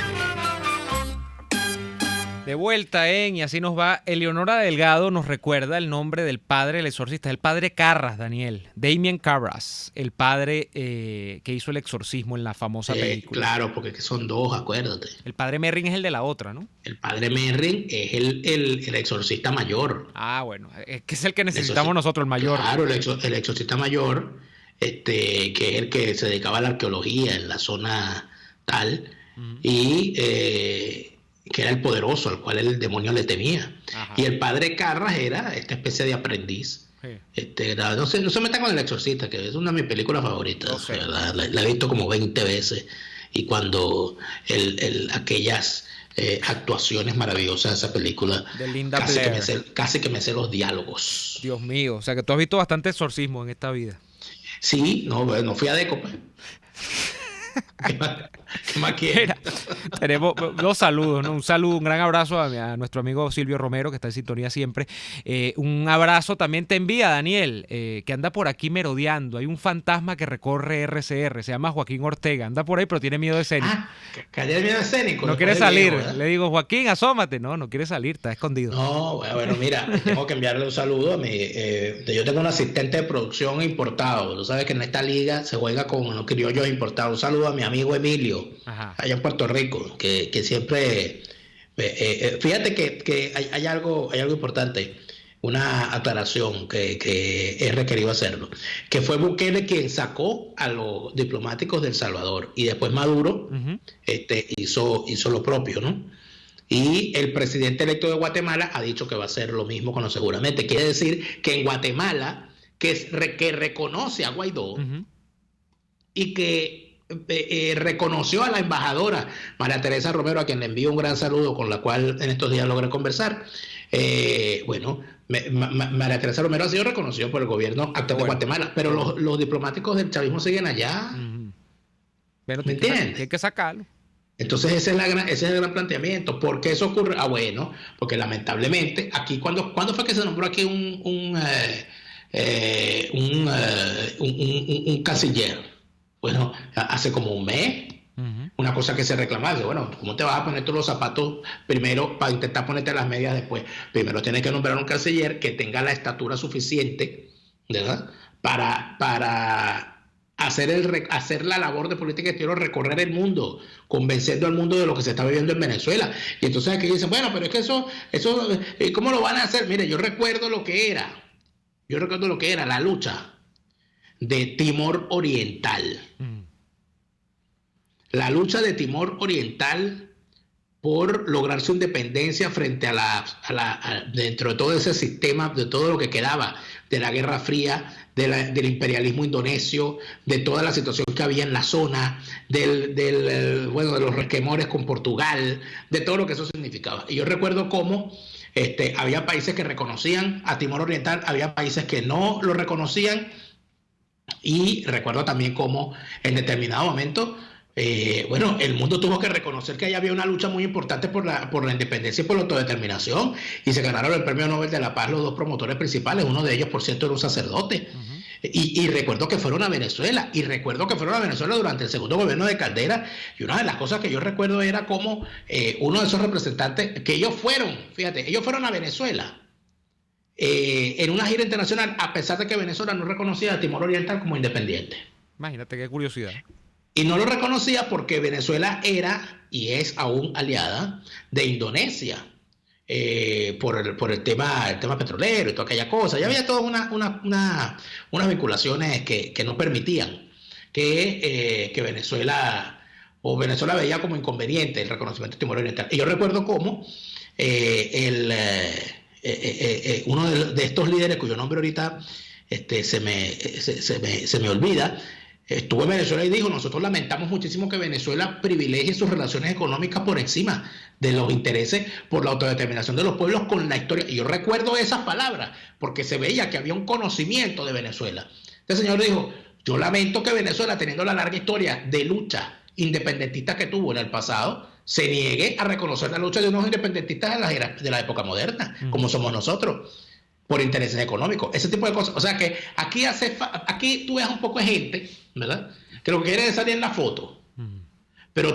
De vuelta Y Así Nos Va. Eleonora Delgado nos recuerda el nombre del padre del exorcista, el padre Karras, Daniel. Damien Karras, el padre que hizo el exorcismo en la famosa película. Claro, porque son dos, acuérdate. El padre Merrin es el de la otra, ¿no? El padre Merrin es el exorcista mayor. Ah, bueno, es que es el que necesitamos nosotros, el mayor. Claro, el exorcista mayor, que es el que se dedicaba a la arqueología en la zona tal, y que era el poderoso, al cual el demonio le temía. Ajá. Y el padre Karras era esta especie de aprendiz. Sí. No se meta con el exorcista, que es una de mis películas favoritas. No sé. ¿Verdad? La he visto como 20 veces. Y cuando aquellas actuaciones maravillosas de esa película, de Linda casi que me sé los diálogos. Dios mío, o sea que tú has visto bastante exorcismo en esta vida. Sí, no fui a Deco, pues. ¿Qué más quieres? Tenemos dos saludos, ¿no? Un gran abrazo a nuestro amigo Silvio Romero, que está en sintonía siempre. Un abrazo también te envía Daniel, que anda por aquí merodeando. Hay un fantasma que recorre RCR, se llama Joaquín Ortega. Anda por ahí, pero tiene miedo escénico. Que haya miedo escénico. No quiere salir. Le digo, Joaquín, asómate. No quiere salir, está escondido. No, bueno, mira, tengo que enviarle un saludo a mi... yo tengo un asistente de producción importado. Tú sabes que en esta liga se juega con los criollos importados. Un saludo a mi amigo Emilio, allá en Puerto Rico, que siempre... fíjate que hay algo importante, una aclaración que es requerido hacerlo, que fue Bukele quien sacó a los diplomáticos de El Salvador, y después Maduro hizo lo propio, ¿no? Y el presidente electo de Guatemala ha dicho que va a hacer lo mismo con lo seguramente. Quiere decir que en Guatemala, que reconoce a Guaidó, y que reconoció a la embajadora María Teresa Romero, a quien le envío un gran saludo, con la cual en estos días logré conversar. María Teresa Romero ha sido reconocido por el gobierno actual de Guatemala, pero los diplomáticos del chavismo siguen allá. Pero ¿me entiendes? Hay que sacarlo. Entonces ese es el gran planteamiento. ¿Por qué eso ocurre? Bueno, porque lamentablemente aquí, ¿cuándo fue que se nombró aquí un canciller? Bueno, hace como un mes. Una cosa que se reclamaba, bueno, ¿cómo te vas a poner todos los zapatos primero para intentar ponerte las medias después? Primero tienes que nombrar un canciller que tenga la estatura suficiente, ¿verdad? Para hacer la labor de política exterior, recorrer el mundo, convenciendo al mundo de lo que se está viviendo en Venezuela. Y entonces aquí dicen, bueno, pero es que eso, ¿cómo lo van a hacer? Mire, yo recuerdo lo que era la lucha de Timor Oriental. La lucha de Timor Oriental por lograr su independencia frente dentro de todo ese sistema, de todo lo que quedaba de la Guerra Fría, del imperialismo indonesio, de toda la situación que había en la zona, de los resquemores con Portugal, de todo lo que eso significaba. Y yo recuerdo cómo había países que reconocían a Timor Oriental, había países que no lo reconocían, y recuerdo también cómo en determinado momento bueno, el mundo tuvo que reconocer que ahí había una lucha muy importante por la independencia y por la autodeterminación, y se ganaron el Premio Nobel de la Paz los dos promotores principales, uno de ellos, por cierto, era un sacerdote. Y recuerdo que fueron a Venezuela, durante el segundo gobierno de Caldera, y una de las cosas que yo recuerdo era como uno de esos representantes, que ellos fueron a Venezuela en una gira internacional, a pesar de que Venezuela no reconocía a Timor Oriental como independiente. Imagínate qué curiosidad. Y no lo reconocía porque Venezuela era y es aún aliada de Indonesia por el tema petrolero y toda aquella cosa. Ya había todas unas vinculaciones que no permitían que Venezuela veía como inconveniente el reconocimiento de Timor Oriental. Y yo recuerdo cómo uno de estos líderes, cuyo nombre ahorita se me olvida, estuvo en Venezuela y dijo: nosotros lamentamos muchísimo que Venezuela privilegie sus relaciones económicas por encima de los intereses por la autodeterminación de los pueblos con la historia. Y yo recuerdo esas palabras porque se veía que había un conocimiento de Venezuela. Este señor dijo: yo lamento que Venezuela, teniendo la larga historia de lucha independentista que tuvo en el pasado, se niegue a reconocer la lucha de unos independentistas de la época moderna, como somos nosotros, por intereses económicos, ese tipo de cosas. O sea que aquí tú ves un poco de gente, ¿verdad?, que lo que quiere es salir en la foto. Pero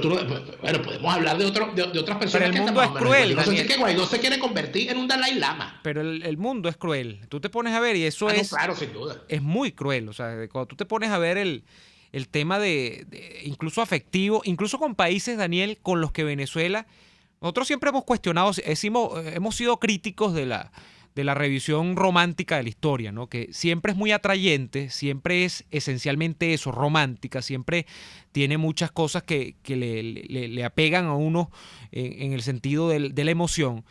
bueno, podemos hablar de otras personas. Pero el mundo es cruel. No sé, que Guaidó se quiere convertir en un Dalai Lama. Pero el mundo es cruel. Tú te pones a ver y eso es... claro, sin duda. Es muy cruel. O sea, cuando tú te pones a ver el tema de incluso afectivo, incluso con países, Daniel, con los que Venezuela... Nosotros siempre hemos cuestionado, hemos sido críticos de la revisión romántica de la historia, ¿no? Que siempre es muy atrayente, siempre es esencialmente eso, romántica, siempre tiene muchas cosas que le apegan a uno en el sentido de la emoción.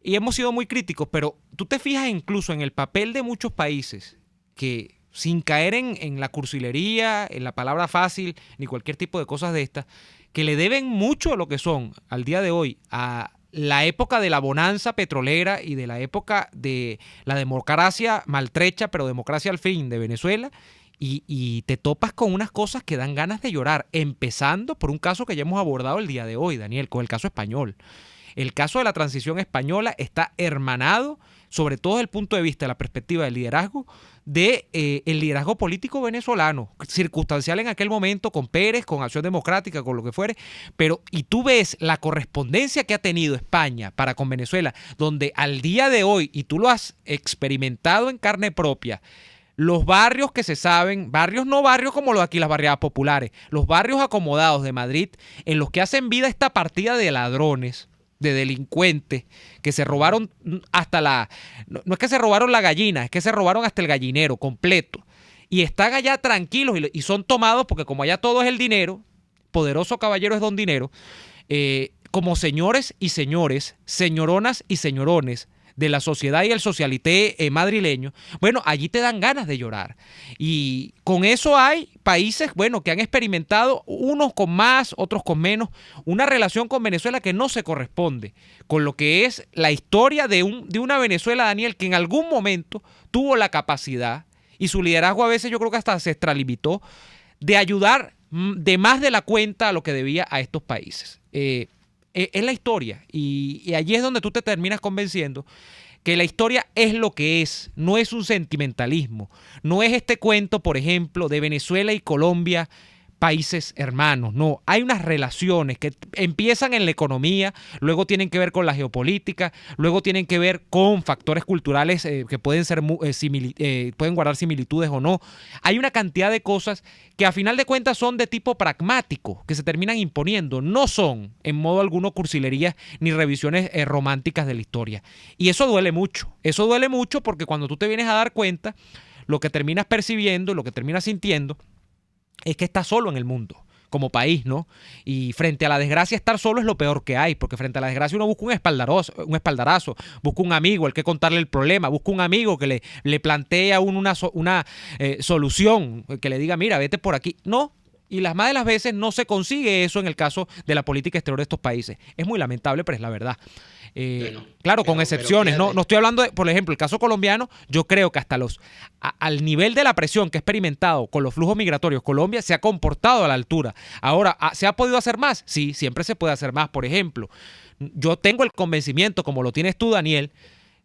Y hemos sido muy críticos, pero tú te fijas incluso en el papel de muchos países que, sin caer en la cursilería, en la palabra fácil, ni cualquier tipo de cosas de estas, que le deben mucho a lo que son al día de hoy a la época de la bonanza petrolera y de la época de la democracia maltrecha, pero democracia al fin de Venezuela, y te topas con unas cosas que dan ganas de llorar, empezando por un caso que ya hemos abordado el día de hoy, Daniel, con el caso español. El caso de la transición española está hermanado, sobre todo desde el punto de vista de la perspectiva del liderazgo, el liderazgo político venezolano, circunstancial en aquel momento, con Pérez, con Acción Democrática, con lo que fuere, pero y tú ves la correspondencia que ha tenido España para con Venezuela, donde al día de hoy, y tú lo has experimentado en carne propia, los barrios que se saben, no barrios como los de aquí, las barriadas populares, los barrios acomodados de Madrid, en los que hacen vida esta partida de ladrones, de delincuentes que se robaron hasta no es que se robaron la gallina, es que se robaron hasta el gallinero completo, y están allá tranquilos y son tomados porque como allá todo es el dinero, poderoso caballero es don dinero, como señores y señores, señoronas y señorones de la sociedad y el socialité madrileño. Bueno, allí te dan ganas de llorar. Y con eso hay países, bueno, que han experimentado, unos con más, otros con menos, una relación con Venezuela que no se corresponde con lo que es la historia de una Venezuela, Daniel, que en algún momento tuvo la capacidad, y su liderazgo a veces yo creo que hasta se extralimitó, de ayudar de más de la cuenta a lo que debía a estos países. Es la historia, y allí es donde tú te terminas convenciendo que la historia es lo que es, no es un sentimentalismo, no es este cuento, por ejemplo, de Venezuela y Colombia, países hermanos, no, hay unas relaciones que empiezan en la economía, luego tienen que ver con la geopolítica, luego tienen que ver con factores culturales que pueden ser pueden guardar similitudes o no. Hay una cantidad de cosas que a final de cuentas son de tipo pragmático, que se terminan imponiendo, no son en modo alguno cursilerías ni revisiones románticas de la historia. Y eso duele mucho porque cuando tú te vienes a dar cuenta, lo que terminas percibiendo, lo que terminas sintiendo, es que estás solo en el mundo, como país, ¿no? Y frente a la desgracia, estar solo es lo peor que hay, porque frente a la desgracia uno busca un espaldarazo, busca un amigo al que contarle el problema, busca un amigo que le plantee a uno una solución, que le diga, mira, vete por aquí. No, Y las más de las veces no se consigue eso en el caso de la política exterior de estos países. Es muy lamentable, pero es la verdad. Claro, con excepciones. No estoy hablando de, por ejemplo, el caso colombiano. Yo creo que hasta al nivel de la presión que ha experimentado con los flujos migratorios, Colombia se ha comportado a la altura. Ahora, ¿se ha podido hacer más? Sí, siempre se puede hacer más. Por ejemplo, yo tengo el convencimiento, como lo tienes tú, Daniel,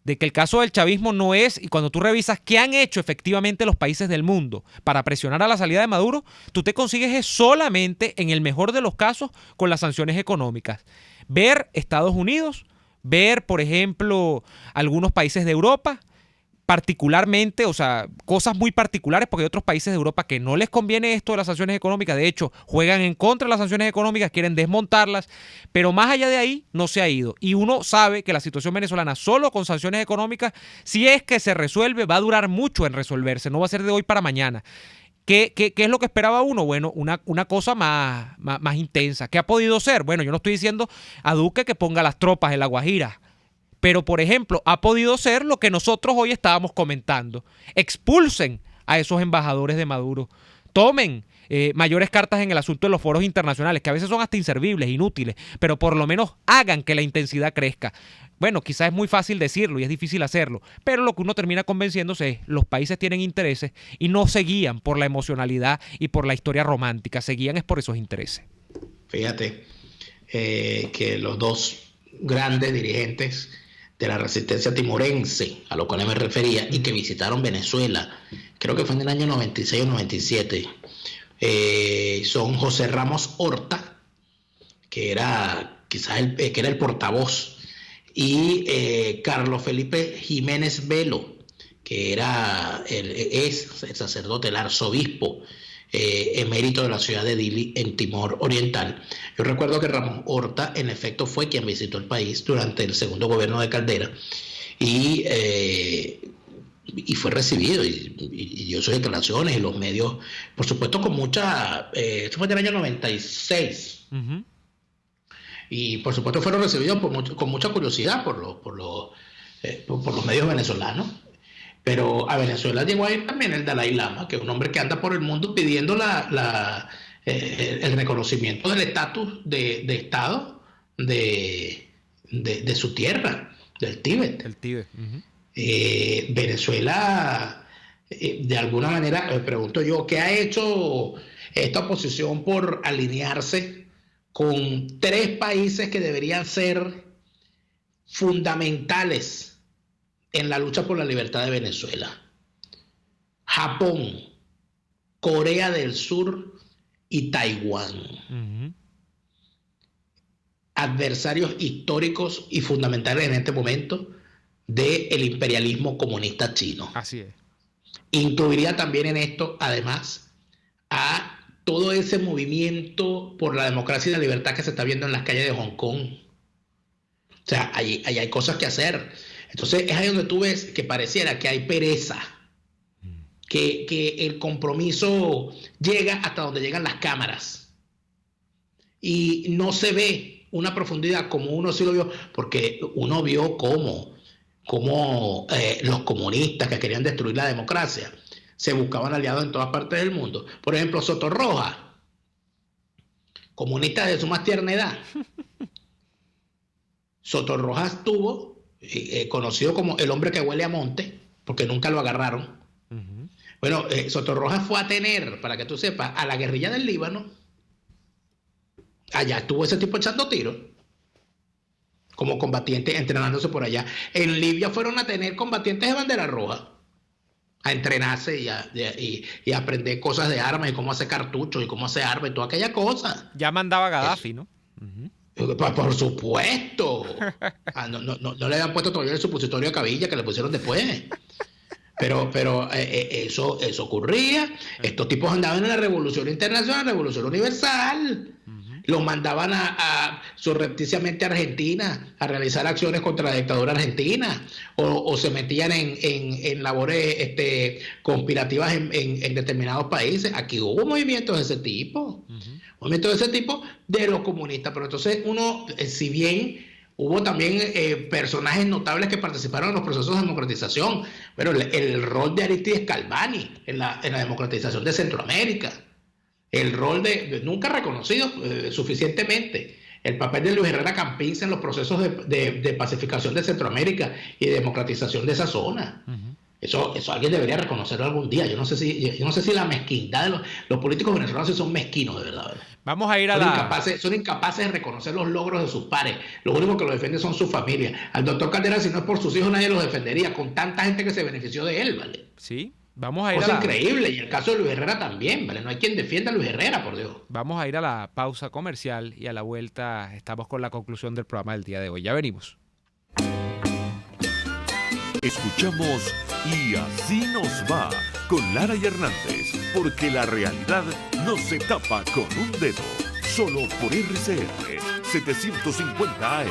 de que el caso del chavismo no es, y cuando tú revisas qué han hecho efectivamente los países del mundo para presionar a la salida de Maduro, tú te consigues es solamente, en el mejor de los casos, con las sanciones económicas. Ver Estados Unidos, ver, por ejemplo, algunos países de Europa, particularmente, o sea, cosas muy particulares, porque hay otros países de Europa que no les conviene esto de las sanciones económicas, de hecho, juegan en contra de las sanciones económicas, quieren desmontarlas, pero más allá de ahí no se ha ido. Y uno sabe que la situación venezolana solo con sanciones económicas, si es que se resuelve, va a durar mucho en resolverse, no va a ser de hoy para mañana. ¿Qué es lo que esperaba uno? Bueno, una cosa más intensa. ¿Qué ha podido ser? Bueno, yo no estoy diciendo a Duque que ponga las tropas en La Guajira, pero, por ejemplo, ha podido ser lo que nosotros hoy estábamos comentando. Expulsen a esos embajadores de Maduro. Tomen mayores cartas en el asunto de los foros internacionales, que a veces son hasta inservibles, inútiles, pero por lo menos hagan que la intensidad crezca. Bueno, quizás es muy fácil decirlo y es difícil hacerlo, pero lo que uno termina convenciéndose es los países tienen intereses y no se guían por la emocionalidad y por la historia romántica, se guían es por esos intereses. Fíjate que los dos grandes dirigentes de la resistencia timorense, a lo cual me refería, y que visitaron Venezuela, creo que fue en el año 96 o 97, son José Ramos Horta, que era quizás que era el portavoz, y Carlos Felipe Jiménez Velo, que es el sacerdote, el arzobispo emérito de la ciudad de Dili, en Timor Oriental. Yo recuerdo que Ramos Horta, en efecto, fue quien visitó el país durante el segundo gobierno de Caldera y fue recibido y dio sus declaraciones y los medios, por supuesto, con mucha... esto fue en el año 96. Uh-huh. Y, por supuesto, fueron recibidos con mucha curiosidad por los medios venezolanos. Pero a Venezuela llegó a ir también el Dalai Lama, que es un hombre que anda por el mundo pidiendo el reconocimiento del estatus de Estado de su tierra, del Tíbet. El Tíbet. Uh-huh. Venezuela, de alguna manera, me pregunto yo, ¿qué ha hecho esta oposición por alinearse con tres países que deberían ser fundamentales en la lucha por la libertad de Venezuela? Japón, Corea del Sur y Taiwán. Uh-huh. Adversarios históricos y fundamentales en este momento del imperialismo comunista chino. Así es. Incluiría también en esto, además, a todo ese movimiento por la democracia y la libertad que se está viendo en las calles de Hong Kong. O sea, ahí hay cosas que hacer. Entonces es ahí donde tú ves que pareciera que hay pereza, que el compromiso llega hasta donde llegan las cámaras y no se ve una profundidad como uno sí lo vio, porque uno vio cómo los comunistas que querían destruir la democracia se buscaban aliados en todas partes del mundo. Por ejemplo, Sotorroja, comunista de su más tierna edad. Sotorroja estuvo conocido como el hombre que huele a monte, porque nunca lo agarraron. Uh-huh. Bueno, Sotorroja fue a tener, para que tú sepas, a la guerrilla del Líbano. Allá estuvo ese tipo echando tiros como combatiente, entrenándose por allá. En Libia fueron a tener combatientes de bandera roja a entrenarse y a aprender cosas de armas y cómo hacer cartuchos y cómo hacer armas y toda aquella cosa. Ya mandaba Gaddafi, ¿no? Uh-huh. Por supuesto. No le habían puesto todavía el supositorio a Cavilla, que le pusieron después. Pero eso ocurría. Estos tipos andaban en la revolución internacional, la revolución universal. Uh-huh. Los mandaban surrepticiamente a Argentina a realizar acciones contra la dictadura argentina, o se metían en labores conspirativas en determinados países. Aquí hubo movimientos de ese tipo. Uh-huh. Movimientos de ese tipo de los comunistas. Pero entonces uno, si bien hubo también personajes notables que participaron en los procesos de democratización, pero el rol de Aristides Calvani en la democratización de Centroamérica, el rol nunca reconocido suficientemente el papel de Luis Herrera Campins en los procesos de pacificación de Centroamérica y de democratización de esa zona. Eso alguien debería reconocerlo algún día. Yo no sé si la mezquindad de los políticos venezolanos sí son mezquinos, de verdad. Vamos a ir Son incapaces de reconocer los logros de sus pares. Lo único que lo defiende son sus familias. Al doctor Caldera, si no es por sus hijos, nadie los defendería, con tanta gente que se benefició de él, ¿vale? Sí, vamos a ir Cosa increíble. Y el caso de Luis Herrera también, ¿vale? No hay quien defienda a Luis Herrera, por Dios. Vamos a ir a la pausa comercial y a la vuelta estamos con la conclusión del programa del día de hoy. Ya venimos. Escuchamos Y así nos va con Lara y Hernández, porque la realidad no se tapa con un dedo, solo por RCR 750 AM.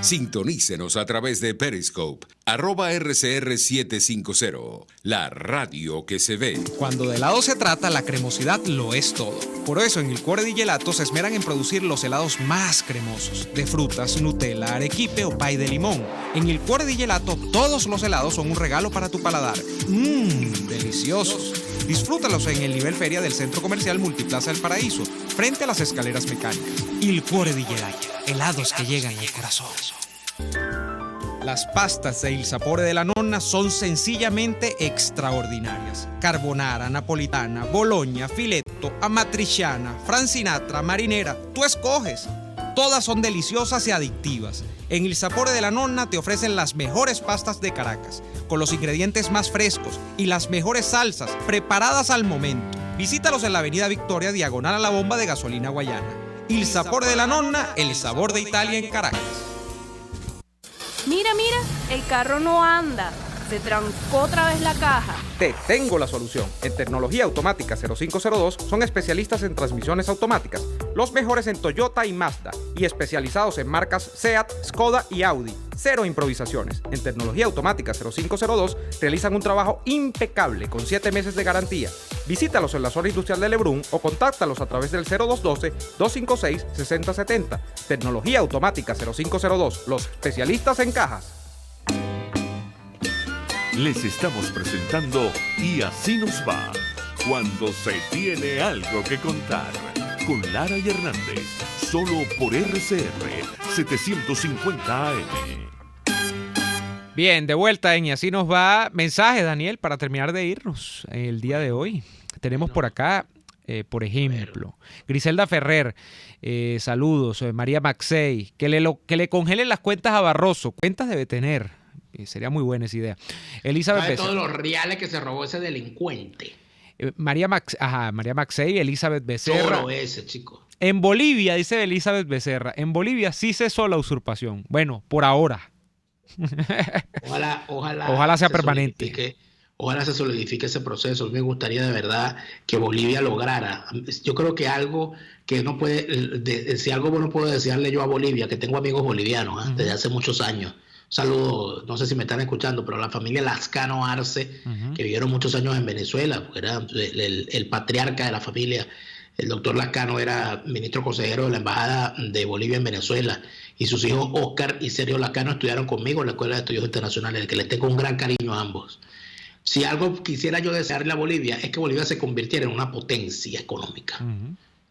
Sintonícenos a través de Periscope, @RCR750, la radio que se ve. Cuando de helado se trata, la cremosidad lo es todo. Por eso en Il Cuore di Gelato se esmeran en producir los helados más cremosos, de frutas, Nutella, arequipe o pay de limón. En Il Cuore di Gelato todos los helados son un regalo para tu paladar. Deliciosos. Disfrútalos en el nivel feria del Centro Comercial Multiplaza El Paraíso, frente a las escaleras mecánicas. Il Cuore di Gelato, helados que llegan al corazón. Las pastas de Il Sapore della Nonna son sencillamente extraordinarias. Carbonara, napolitana, bologna, filetto, amatriciana, francinatra, marinera, tú escoges. Todas son deliciosas y adictivas. En Il Sapore della Nonna te ofrecen las mejores pastas de Caracas, con los ingredientes más frescos y las mejores salsas, preparadas al momento. Visítalos en la Avenida Victoria, diagonal a la bomba de gasolina Guayana. Il Sapore della Nonna, el sabor de Italia en Caracas. Mira, el carro no anda. Se trancó otra vez la caja. Te tengo la solución. En Tecnología Automática 0502 son especialistas en transmisiones automáticas, los mejores en Toyota y Mazda, y especializados en marcas Seat, Skoda y Audi. Cero improvisaciones. En Tecnología Automática 0502 realizan un trabajo impecable con 7 meses de garantía. Visítalos en la zona industrial de Lebrún o contáctalos a través del 0212-256-6070. Tecnología Automática 0502, los especialistas en cajas. Les estamos presentando Y así nos va, cuando se tiene algo que contar, con Lara y Hernández, solo por RCR 750 AM. Bien, de vuelta en Y así nos va. Mensaje, Daniel, para terminar de irnos el día de hoy. Tenemos por acá, por ejemplo, Griselda Ferrer, saludos. María Maxey, que le congelen las cuentas a Barroso. Cuentas debe tener. Sería muy buena esa idea. Elizabeth ¿Sabe todos los reales que se robó ese delincuente? María Maxey, Elizabeth Becerra. Solo ese, chico. En Bolivia, dice Elizabeth Becerra, en Bolivia sí cesó la usurpación. Bueno, por ahora. Ojalá sea permanente. Ojalá se solidifique ese proceso. A mí me gustaría de verdad que Bolivia lograra. Yo creo que algo que no puede, si algo bueno puedo desearle yo a Bolivia, que tengo amigos bolivianos desde hace muchos años. Saludo, no sé si me están escuchando, pero la familia Lascano Arce, que vivieron muchos años en Venezuela, porque era el patriarca de la familia. El doctor Lascano era ministro consejero de la Embajada de Bolivia en Venezuela, y sus hijos Oscar y Sergio Lascano estudiaron conmigo en la Escuela de Estudios Internacionales, del que les tengo un gran cariño a ambos. Si algo quisiera yo desearle a Bolivia, es que Bolivia se convirtiera en una potencia económica,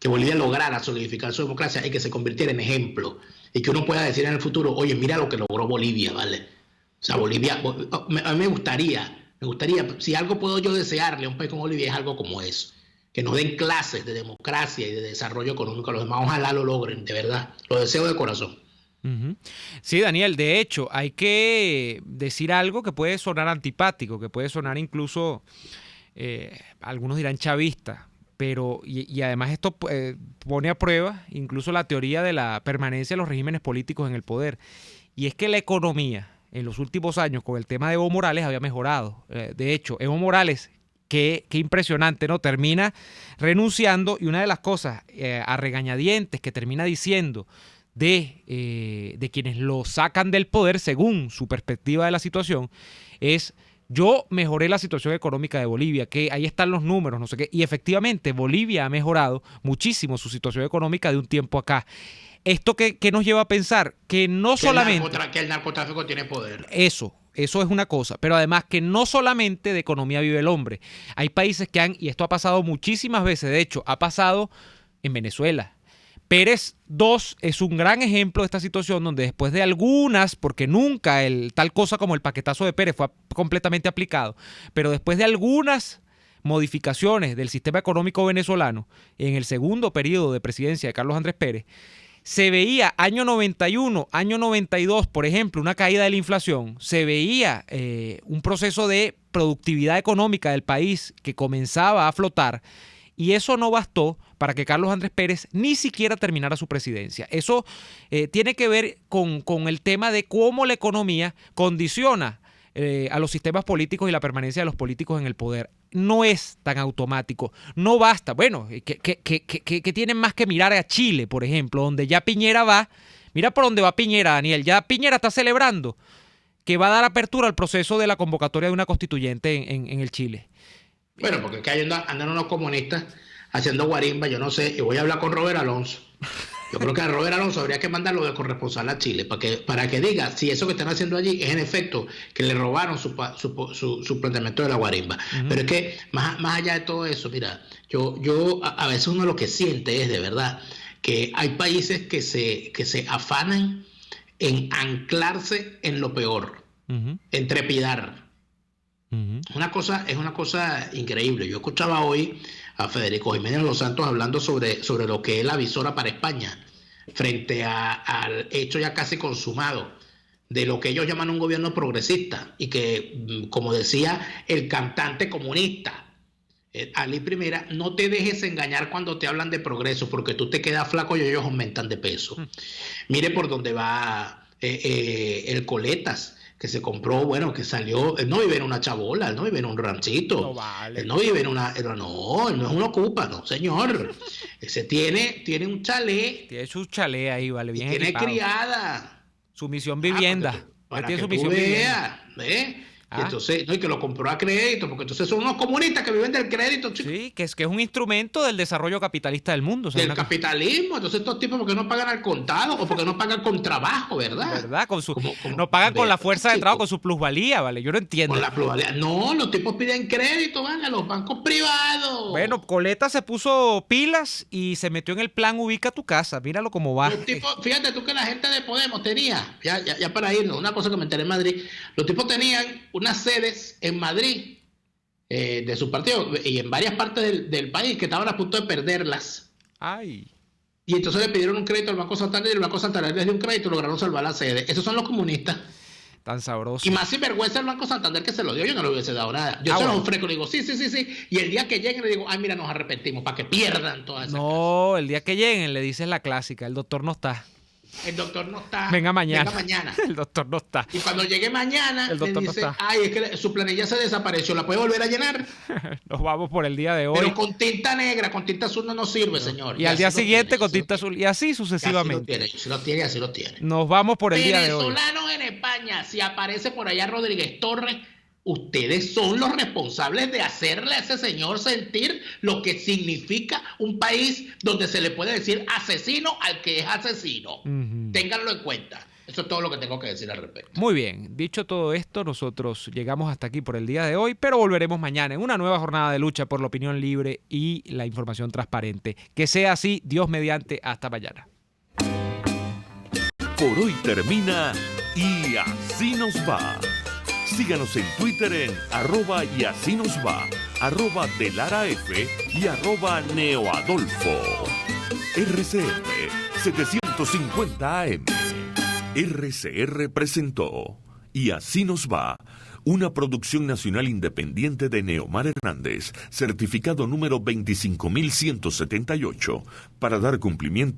que Bolivia lograra solidificar su democracia y que se convirtiera en ejemplo, y que uno pueda decir en el futuro, oye, mira lo que logró Bolivia, ¿vale? O sea, Bolivia, a mí me gustaría, si algo puedo yo desearle a un país como Bolivia, es algo como eso, que nos den clases de democracia y de desarrollo económico a los demás. Ojalá lo logren, de verdad, lo deseo de corazón. Sí, Daniel, de hecho, hay que decir algo que puede sonar antipático, que puede sonar incluso, algunos dirán chavista, pero, y además esto pone a prueba incluso la teoría de la permanencia de los regímenes políticos en el poder. Y es que la economía en los últimos años con el tema de Evo Morales había mejorado. De hecho, Evo Morales, qué impresionante, ¿no? Termina renunciando, y una de las cosas a regañadientes que termina diciendo de quienes lo sacan del poder, según su perspectiva de la situación, es: yo mejoré la situación económica de Bolivia, que ahí están los números, no sé qué. Y efectivamente, Bolivia ha mejorado muchísimo su situación económica de un tiempo acá. ¿Esto qué nos lleva a pensar? Que no solamente... Que el narcotráfico tiene poder. Eso es una cosa, pero además que no solamente de economía vive el hombre. Hay países que y esto ha pasado muchísimas veces, de hecho, ha pasado en Venezuela. Pérez II es un gran ejemplo de esta situación donde después de algunas, porque nunca tal cosa como el paquetazo de Pérez fue completamente aplicado, pero después de algunas modificaciones del sistema económico venezolano en el segundo periodo de presidencia de Carlos Andrés Pérez, se veía año 91, año 92, por ejemplo, una caída de la inflación, se veía un proceso de productividad económica del país que comenzaba a flotar, y eso no bastó para que Carlos Andrés Pérez ni siquiera terminara su presidencia. Eso tiene que ver con el tema de cómo la economía condiciona a los sistemas políticos y la permanencia de los políticos en el poder. No es tan automático, no basta. Bueno, que tienen más que mirar a Chile, por ejemplo, donde ya Piñera va. Mira por dónde va Piñera, Daniel. Ya Piñera está celebrando que va a dar apertura al proceso de la convocatoria de una constituyente en el Chile. Bueno, porque acá andan unos comunistas haciendo guarimba, yo no sé, y voy a hablar con Robert Alonso. Yo creo que a Robert Alonso habría que mandarlo de corresponsal a Chile para que diga si eso que están haciendo allí es en efecto que le robaron su planteamiento de la guarimba. Uh-huh. Pero es que más allá de todo eso, mira, yo a veces uno lo que siente es de verdad que hay países que se afanan en anclarse en lo peor, uh-huh, en trepidar. Uh-huh. Es una cosa increíble. Yo escuchaba hoy a Federico Jiménez Los Santos hablando sobre lo que es la visora para España frente al hecho ya casi consumado de lo que ellos llaman un gobierno progresista y que, como decía el cantante comunista Ali Primera, no te dejes engañar cuando te hablan de progreso porque tú te quedas flaco y ellos aumentan de peso. Mire por dónde va el Coletas, que se compró, bueno, que salió, él no vive en una chabola, él no vive en un ranchito, no vale. Él no vive en él no es un ocupa, no señor, ese tiene un chalet. Tiene su chalet ahí, vale, bien tiene equipado. Criada. Su misión vivienda. Para tiene que su misión vivienda. Y entonces, no, y que lo compró a crédito, porque entonces son unos comunistas que viven del crédito, chicos. Sí, que es un instrumento del desarrollo capitalista del mundo. Del capitalismo. Entonces estos tipos, ¿por qué no pagan al contado? O porque no pagan con trabajo, ¿verdad? No pagan con la fuerza de trabajo, con su plusvalía, ¿vale? Yo no entiendo. Con la plusvalía. No, los tipos piden crédito, ¿vale? A los bancos privados. Bueno, Coleta se puso pilas y se metió en el plan Ubica tu casa. Míralo cómo va. Los tipos, fíjate tú que la gente de Podemos tenía, ya para irnos, una cosa que me enteré en Madrid, los tipos tenían unas sedes en Madrid de su partido y en varias partes del país que estaban a punto de perderlas. Ay. Y entonces le pidieron un crédito al Banco Santander y el Banco Santander les dio un crédito y lograron salvar la sede. Esos son los comunistas. Tan sabroso. Y más sinvergüenza el Banco Santander que se lo dio, yo no le hubiese dado nada. Yo se los ofrezco y le digo, sí. Y el día que lleguen le digo, ay, mira, nos arrepentimos para que pierdan todas esas cosas. El día que lleguen le dices la clásica, el doctor no está. El doctor no está. Venga mañana. El doctor no está. Y cuando llegue mañana, el doctor le dice, no está. ay, es que su planilla se desapareció, ¿la puede volver a llenar? Nos vamos por el día de hoy. Pero con tinta negra, con tinta azul no sirve, señor. Y al día siguiente con tinta azul. Y así sucesivamente. Así lo tiene. Nos vamos por el día de hoy. Venezolanos en España, si aparece por allá Rodríguez Torres, ustedes son los responsables de hacerle a ese señor sentir lo que significa un país donde se le puede decir asesino al que es asesino. Uh-huh. Ténganlo en cuenta. Eso es todo lo que tengo que decir al respecto. Muy bien. Dicho todo esto, nosotros llegamos hasta aquí por el día de hoy, pero volveremos mañana en una nueva jornada de lucha por la opinión libre y la información transparente. Que sea así, Dios mediante. Hasta mañana. Por hoy termina Y Así Nos Va. Síganos en Twitter en @y así nos va, @delaraf y @neoadolfo. RCR 750 AM. RCR presentó Y Así Nos Va, una producción nacional independiente de Neomar Hernández, certificado número 25178, para dar cumplimiento